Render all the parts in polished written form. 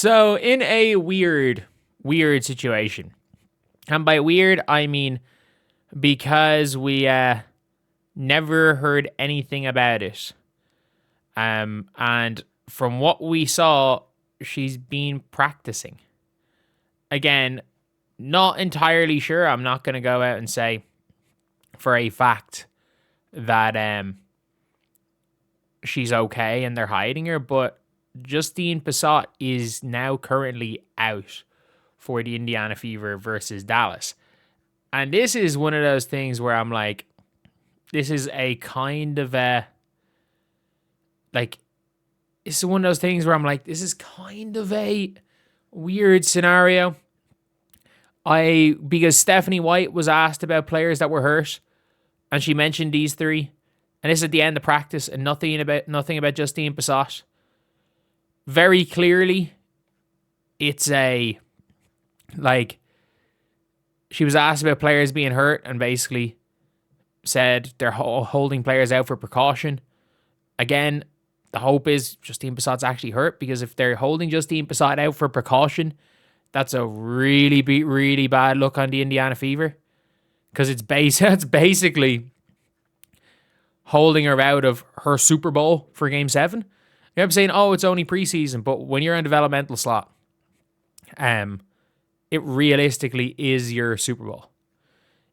So in a weird situation, and by weird, I mean because we never heard anything about it. And from what we saw, she's been practicing. Again, not entirely sure. I'm not going to go out and say for a fact that she's okay and they're hiding her, but Justine Pissott is now currently out for the Indiana Fever versus Dallas. And this is one of those things where I'm like, this is a kind of a, like, this is one of those things where I'm like, this is kind of a weird scenario. Because Stephanie White was asked about players that were hurt, and she mentioned these three. And this is at the end of practice, and nothing about Justine Pissott. Very clearly, it's a, like, she was asked about players being hurt and basically said they're holding players out for precaution. Again, the hope is Justine Pissott's actually hurt, because if they're holding Justine Pissott out for precaution, that's a really bad look on the Indiana Fever, because it's basically holding her out of her Super Bowl for Game 7. I'm saying, oh, it's only preseason, but when you're in developmental slot, it realistically is your Super Bowl.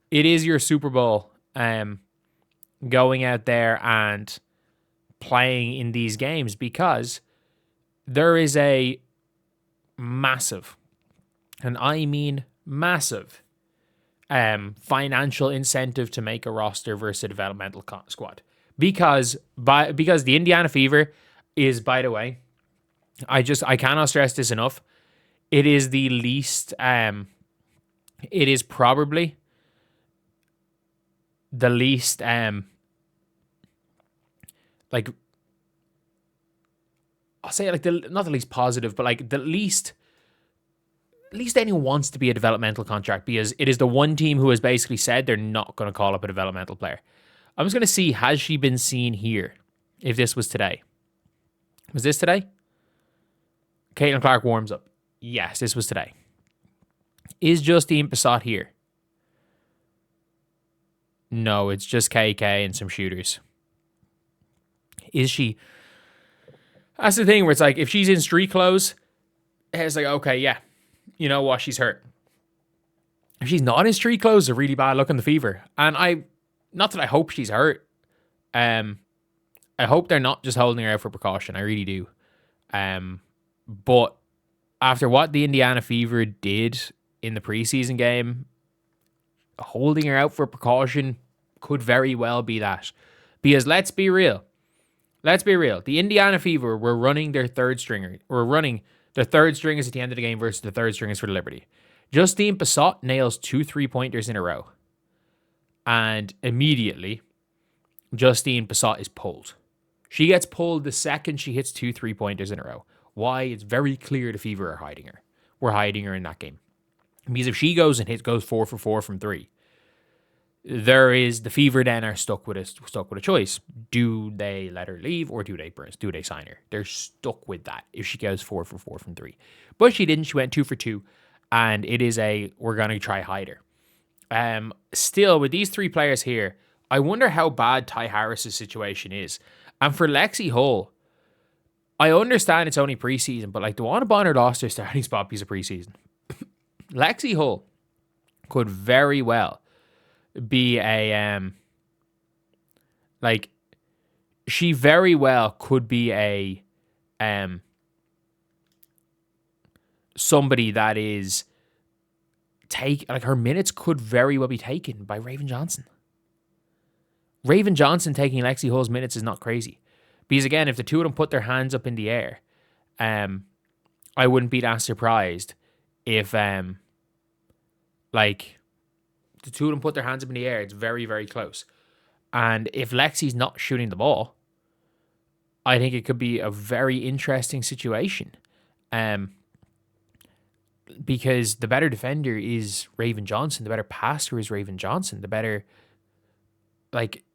It is your Super Bowl, going out there and playing in these games, because there is a massive, and I mean massive, financial incentive to make a roster versus a developmental squad. Because the Indiana Fever is, by the way, I cannot stress this enough, it is the least, it is probably the least, like, I'll say like not the least positive, but like the least anyone wants to be a developmental contract, because it is the one team who has basically said they're not going to call up a developmental player. I'm just going to see, has she been seen here? If this was today. Was this today? Caitlin Clark warms up. Yes, this was today. Is Justine Pissott here? No, it's just KK and some shooters. Is she? That's the thing where it's like, if she's in street clothes, it's like, okay, yeah, you know what, she's hurt. If she's not in street clothes, it's a really bad look on the Fever. And not that I hope she's hurt. I hope they're not just holding her out for precaution. I really do. But after what the Indiana Fever did in the preseason game, holding her out for precaution could very well be that. Because let's be real. The Indiana Fever were running their third stringer. Running the third stringers at the end of the game versus the third stringers for the Liberty. Justine Pissott nails 2 3-pointers in a row. And immediately, Justine Pissott is pulled. She gets pulled the second she hits 2 3-pointers in a row. Why? It's very clear the Fever are hiding her. We're hiding her in that game. Because if she goes 4 for 4 from 3, the Fever then are stuck with a choice. Do they let her leave, or do they sign her? They're stuck with that if she goes 4 for 4 from 3. But she didn't. She went 2 for 2, and it is we're gonna try hide her. Still, with these three players here, I wonder how bad Ty Harris's situation is. And for Lexi Hull, I understand it's only preseason, but like, DeWanna Bonner lost her starting spot because of preseason. Lexi Hull could very well be she very well could be a somebody that is her minutes could very well be taken by Raven Johnson. Raven Johnson taking Lexi Hull's minutes is not crazy. Because again, if the two of them put their hands up in the air, I wouldn't be that surprised if the two of them put their hands up in the air. It's very, very close. And if Lexi's not shooting the ball, I think it could be a very interesting situation. Because the better defender is Raven Johnson. The better passer is Raven Johnson. The better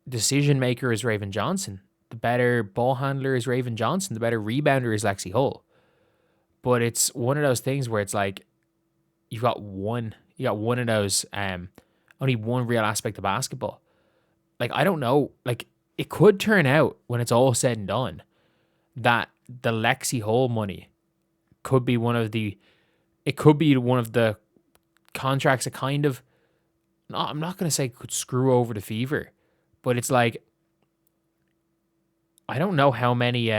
decision maker is Raven Johnson. The better ball handler is Raven Johnson. The better rebounder is Lexi Hull. But it's one of those things where it's like you got one of those, only one real aspect of basketball. Like, I don't know, like, it could turn out when it's all said and done that the Lexi Hall money could be one of the contracts that kind of, no, I'm not going to say could screw over the Fever, but it's like, I don't know how many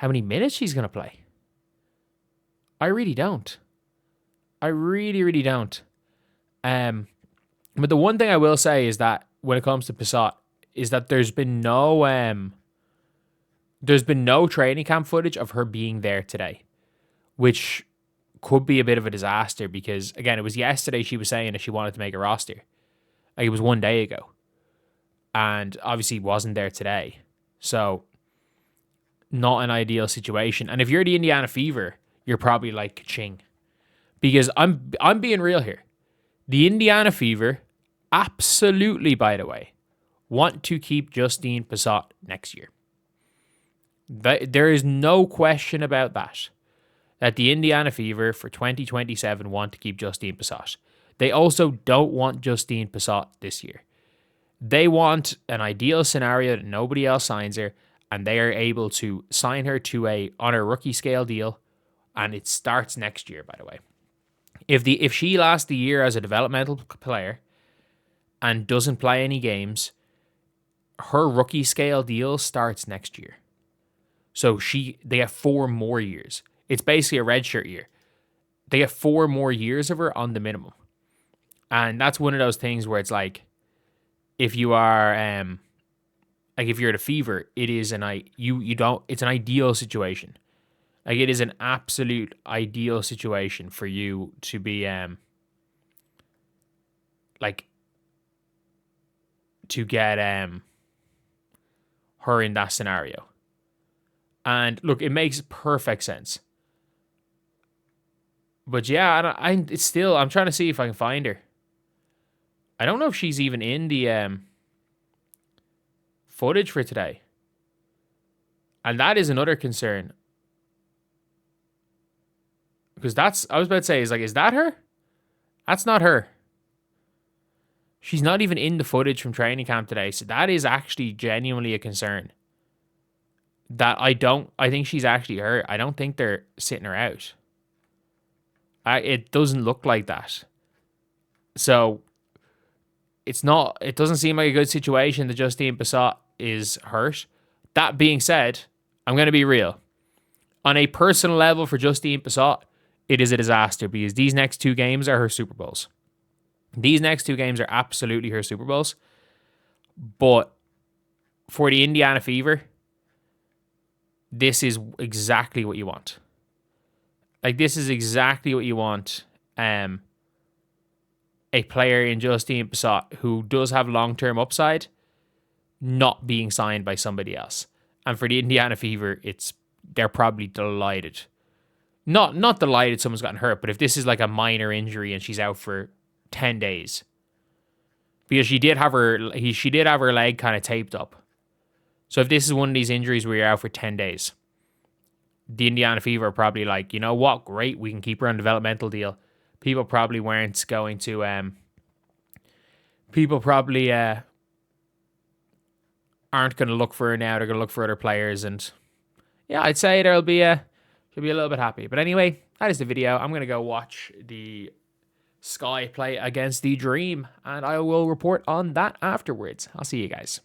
minutes she's going to play. I really don't. I really, really don't. But the one thing I will say is that when it comes to Pissott, is that there's been no training camp footage of her being there today, which could be a bit of a disaster because, again, it was yesterday she was saying that she wanted to make a roster. Like, it was 1 day ago. And obviously wasn't there today. So, not an ideal situation. And if you're the Indiana Fever, you're probably like, ka-ching. Because I'm being real here. The Indiana Fever, absolutely, by the way, want to keep Justine Pissott next year. There is no question about that. That the Indiana Fever for 2027 want to keep Justine Pissott. They also don't want Justine Pissott this year. They want an ideal scenario that nobody else signs her, and they are able to sign her on a rookie scale deal, and it starts next year, by the way. If she lasts the year as a developmental player and doesn't play any games, her rookie scale deal starts next year. So they have 4 more years. It's basically a redshirt year. They have 4 more years of her on the minimum. And that's one of those things where it's like, if you are if you're the Fever, it is it's an ideal situation. Like, it is an absolute ideal situation for you to be to get her in that scenario. And look, it makes perfect sense. But yeah, I'm trying to see if I can find her. I don't know if she's even in the footage for today. And that is another concern. Because I was about to say, is that her? That's not her. She's not even in the footage from training camp today. So that is actually genuinely a concern. I think she's actually hurt. I don't think they're sitting her out. It doesn't look like that. So it doesn't seem like a good situation that Justine Pissott is hurt. That being said, I'm going to be real. On a personal level for Justine Pissott, it is a disaster because these next 2 games are her Super Bowls. These next 2 games are absolutely her Super Bowls. But for the Indiana Fever, this is exactly what you want. Like, this is exactly what you want. A player in Justine Pissott who does have long-term upside not being signed by somebody else. And for the Indiana Fever, they're probably delighted. Not delighted someone's gotten hurt, but if this is like a minor injury and she's out for 10 days. Because she did have her leg kind of taped up. So if this is one of these injuries where you're out for 10 days, the Indiana Fever are probably like, you know what, great, we can keep her on a developmental deal. People probably weren't going to, people probably aren't going to look for her now. They're going to look for other players. And yeah, I'd say she'll be a little bit happy. But anyway, that is the video. I'm going to go watch the Sky play against the Dream, and I will report on that afterwards. I'll see you guys.